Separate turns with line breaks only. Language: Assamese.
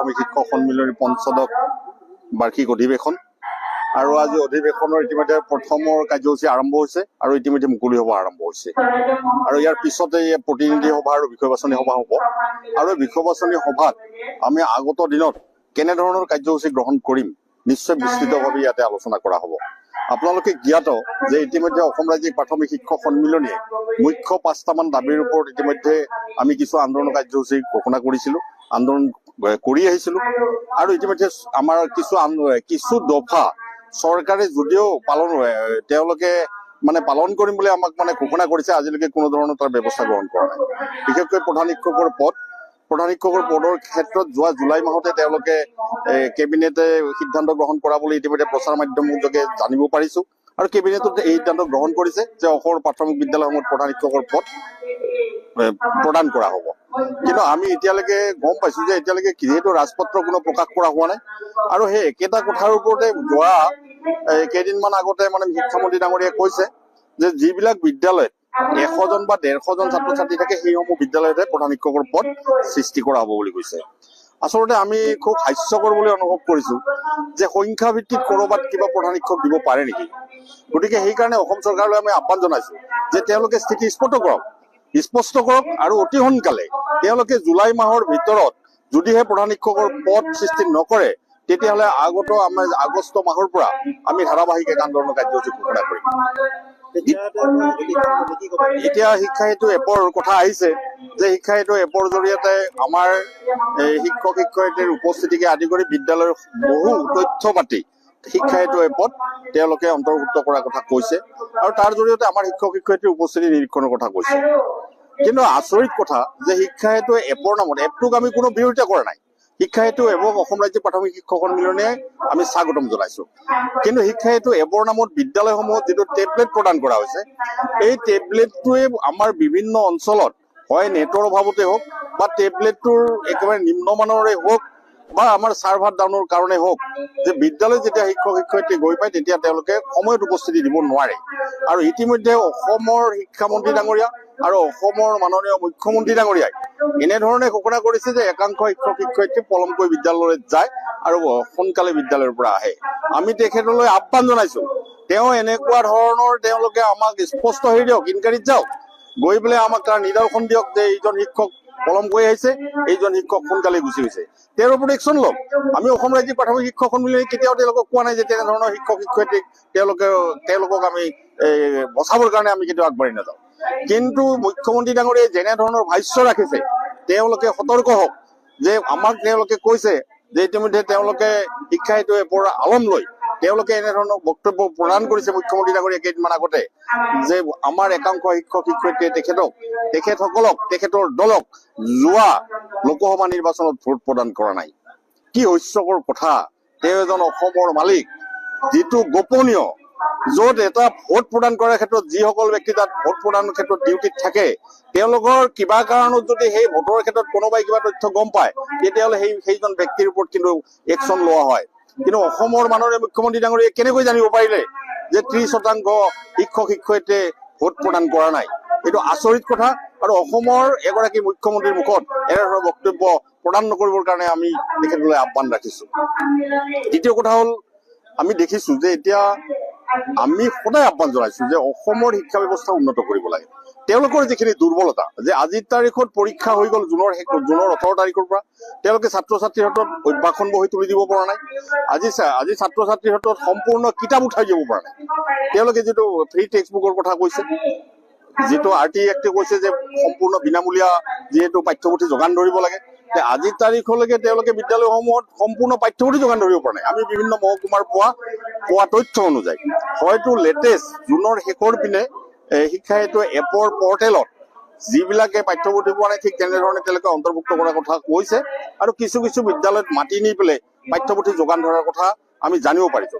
প্ৰাথমিক শিক্ষক সন্মিলনী পঞ্চদশ বাৰ্ষিক অধিৱেশন আৰু আজি অধিৱেশনৰ ইতিমধ্যে প্ৰথমৰ কাৰ্যসূচী আৰম্ভ হৈছে আৰু ইতিমধ্যে মুকলি সভা আৰম্ভ হৈছে আৰু ইয়াৰ পিছতে প্ৰতিনিধি সভা আৰু বিষয় বাছনি সভা হ'ব আৰু বিষয় বাছনি সভাত আমি আগত দিনত কেনেধৰণৰ কাৰ্যসূচী গ্ৰহণ কৰিম নিশ্চয় বিস্তৃতভাৱে ইয়াতে আলোচনা কৰা হ'ব। আপোনালোকে জ্ঞাত যে ইতিমধ্যে অসম ৰাজ্যিক প্ৰাথমিক শিক্ষক সন্মিলনীয়ে মুখ্য 5টামান দাবীৰ ওপৰত ইতিমধ্যে আমি কিছু আন্দোলন কাৰ্যসূচী ঘোষণা কৰিছিলোঁ, আন্দোলন কৰি আহিছিলোঁ আৰু ইতিমধ্যে আমাৰ কিছু দফা চৰকাৰে যদিও তেওঁলোকে পালন কৰিম বুলি আমাক ঘোষণা কৰিছে, আজিলৈকে কোনো ধৰণৰ তাৰ ব্যৱস্থা গ্ৰহণ কৰা নাই। বিশেষকৈ প্ৰধান শিক্ষকৰ পদৰ ক্ষেত্ৰত যোৱা জুলাই মাহতে তেওঁলোকে কেবিনেটে সিদ্ধান্ত গ্ৰহণ কৰা বুলি ইতিমধ্যে প্ৰচাৰ মাধ্যমৰ যোগে জানিব পাৰিছো আৰু কেবিনেটত এই সিদ্ধান্ত গ্ৰহণ কৰিছে যে অসমৰ প্ৰাথমিক বিদ্যালয়সমূহত প্ৰধান শিক্ষকৰ পদ প্ৰদান কৰা হ'ব। কিন্তু আমি এতিয়ালৈকে গম পাইছো যে এতিয়ালৈকে যিহেতু ৰাজপত্ৰ কোনো প্ৰকাশ কৰা হোৱা নাই আৰু সেই একেটা কথাৰ ওপৰতে যোৱা কেইদিনমান আগতে শিক্ষামন্ত্ৰী ডাঙৰীয়াই কৈছে যে যিবিলাক বিদ্যালয়ত 100জন বা 150জন ছাত্ৰ ছাত্ৰী থাকে সেইসমূহ বিদ্যালয়তে প্ৰধান শিক্ষকৰ পদ সৃষ্টি কৰা হ'ব বুলি কৈছে। আচলতে আমি খুব হাস্যকৰ বুলি অনুভৱ কৰিছো যে সংখ্যা ভিত্তিত কৰবাত কিবা প্ৰধান শিক্ষক দিব পাৰে নেকি। গতিকে সেইকাৰণে অসম চৰকাৰলৈ আমি আহ্বান জনাইছো যে তেওঁলোকে স্থিতি স্পষ্ট কৰক আৰু অতি সোনকালে তেওঁলোকে জুলাই মাহৰ ভিতৰত যদিহে প্ৰধান শিক্ষকৰ পদ সৃষ্টি নকৰে তেতিয়াহ'লে আমাৰ আগষ্ট মাহৰ পৰা আমি ধাৰাবাহিক আন্দোলনৰ কাৰ্যসূচী ঘোষণা কৰিম। এতিয়া শিক্ষা সেতু এপৰ কথা আহিছে যে শিক্ষা সেতু এপৰ জৰিয়তে আমাৰ শিক্ষক শিক্ষয়িত্ৰীৰ উপস্থিতিকে আদি কৰি বিদ্যালয়ৰ বহু তথ্য পাতি শিক্ষা সেতু এপত তেওঁলোকে অন্তৰ্ভুক্ত কৰাৰ কথা কৈছে আৰু তাৰ জৰিয়তে আমাৰ শিক্ষক শিক্ষয়িত্ৰীৰ উপস্থিতি নিৰীক্ষণৰ কথা কৈছে। কিন্তু আচৰিত কথা যে শিক্ষা সেতু এপৰ নামত এপটোক আমি কোনো বিৰোধিতা কৰা নাই। শিক্ষা সেতু এপক অসম ৰাজ্যিক প্ৰাথমিক শিক্ষক সন্মিলনীয়ে আমি স্বাগতম জনাইছো। কিন্তু শিক্ষা সেতু এপৰ নামত বিদ্যালয়সমূহত যিটো টেবলেট প্ৰদান কৰা হৈছে এই টেবলেটটোৱে আমাৰ বিভিন্ন অঞ্চলত হয় নেটৰ অভাৱতে হওক বা টেবলেটটোৰ একেবাৰে নিম্নমানৰে হওক বা আমাৰ চাৰ্ভাৰ ডাউনৰ কাৰণে হওক যে বিদ্যালয়ত যেতিয়া শিক্ষক শিক্ষয়িত্ৰী গৈ পায় তেতিয়া তেওঁলোকে সময়ত উপস্থিতি দিব নোৱাৰে আৰু ইতিমধ্যে অসমৰ শিক্ষামন্ত্ৰী ডাঙৰীয়া আৰু অসমৰ মাননীয় মুখ্যমন্ত্ৰী ডাঙৰীয়াই এনেধৰণে ঘোষণা কৰিছে যে একাংশ শিক্ষক শিক্ষয়িত্ৰী পলমকৈ বিদ্যালয়লৈ যায় আৰু সোনকালে বিদ্যালয়ৰ পৰা আহে। আমি তেখেতলৈ আহ্বান জনাইছো তেওঁ এনেকুৱা ধৰণৰ তেওঁলোকে আমাক স্পষ্ট হেৰি দিয়ক, ইনকাৰীত যাওক, গৈ পেলাই আমাক তাৰ নিদৰ্শন দিয়ক যে এইজন শিক্ষক পলমকৈ আহিছে, এইজন শিক্ষক সোনকালে গুচি গৈছে, তেওঁৰ ওপৰত একশ্যন লওক। আমি অসম ৰাজ্যিক প্ৰাথমিক শিক্ষক সন্মিলনী কেতিয়াও তেওঁলোকক কোৱা নাই যে তেনেধৰণৰ শিক্ষক শিক্ষয়িত্ৰীক তেওঁলোকক আমি বচাবৰ কাৰণে আমি কেতিয়াও আগবাঢ়ি নাযাওঁ। কিন্তু মুখ্যমন্ত্ৰী ডাঙৰীয়াই যেনেধৰণৰ ভাষ্য ৰাখিছে তেওঁলোকে সতৰ্ক হওক যে আমাক তেওঁলোকে কৈছে যে ইতিমধ্যে তেওঁলোকে শিক্ষা সেতু এপৰ আলম লৈ তেওঁলোকে এনেধৰণৰ বক্তব্য প্ৰদান কৰিছে মুখ্যমন্ত্ৰী ডাঙৰীয়াই কেইদিনমান আগতে যে আমাৰ একাংশ শিক্ষক শিক্ষয়িত্ৰীয়ে তেখেতসকলক তেখেতৰ দলক যোৱা লোকসভা নিৰ্বাচনত ভোট প্ৰদান কৰা নাই। কি হাস্যকৰ কথা। তেওঁ এজন অসমৰ মালিক, যিটো গোপনীয়, য'ত এটা ভোট প্ৰদান কৰাৰ ক্ষেত্ৰত যিসকল ব্যক্তি তাত ভোট প্ৰদানৰ ক্ষেত্ৰত ডিউটিত থাকে তেওঁলোকৰ কিবা কাৰণত যদি সেই ভোটৰ ক্ষেত্ৰত কোনোবাই কিবা তথ্য গম পায় তেতিয়াহ'লে সেইজন ব্যক্তিৰ ওপৰত কিন্তু একশ্যন লোৱা হয়। কিন্তু অসমৰ মাননীয় মুখ্যমন্ত্ৰী ডাঙৰীয়াই কেনেকৈ জানিব পাৰিলে যে 30% শিক্ষক শিক্ষয়িত্ৰীয়ে ভোট প্ৰদান কৰা নাই? এইটো আচৰিত কথা আৰু অসমৰ এগৰাকী মুখ্যমন্ত্ৰীৰ মুখত এনেধৰণৰ বক্তব্য প্ৰদান নকৰিবৰ কাৰণে আমি তেখেতলৈ আহ্বান ৰাখিছো। দ্বিতীয় কথা হ'ল আমি দেখিছো যে এতিয়া আমি সদায় আহ্বান জনাইছো যে অসমৰ শিক্ষা ব্যৱস্থা উন্নত কৰিব লাগে। তেওঁলোকৰ যিখিনি দুৰ্বলতা যে আজিৰ তাৰিখত পৰীক্ষা হৈ গ'ল জুনৰ 18 তাৰিখৰ পৰা তেওঁলোকে ছাত্ৰ ছাত্ৰীৰ হাতত অভ্যাসন বহি তুলি দিব পৰা নাই। আজি ছাত্ৰ ছাত্ৰীৰ হাতত সম্পূৰ্ণ কিতাপ উঠাই দিব পৰা নাই। তেওঁলোকে যিটো ফ্ৰী টেক্সট বুকৰ কথা কৈছে, যিটো RT এক্টে কৈছে যে সম্পূৰ্ণ বিনামূলীয়া যিহেতু পাঠ্যপুথি যোগান ধৰিব লাগে, আজিৰ তাৰিখলৈকে তেওঁলোকে বিদ্যালয়সমূহত সম্পূৰ্ণ পাঠ্যপুথি যোগান ধৰিব পৰা নাই। আমি বিভিন্ন মহকুমাৰ পোৱা তথ্য অনুযায়ী হয়তো লেটেষ্ট জুনৰ শেষৰ পিনে শিক্ষা সেতু এপৰ পৰ্টেলত যিবিলাকে পাঠ্যপুথি পোৱা নাই ঠিক তেনেধৰণে তেওঁলোকে অন্তৰ্ভুক্ত কৰাৰ কথা কৈছে আৰু কিছু বিদ্যালয়ত মাতি নি পেলাই পাঠ্যপুথি যোগান ধৰাৰ কথা আমি জানিব পাৰিছো।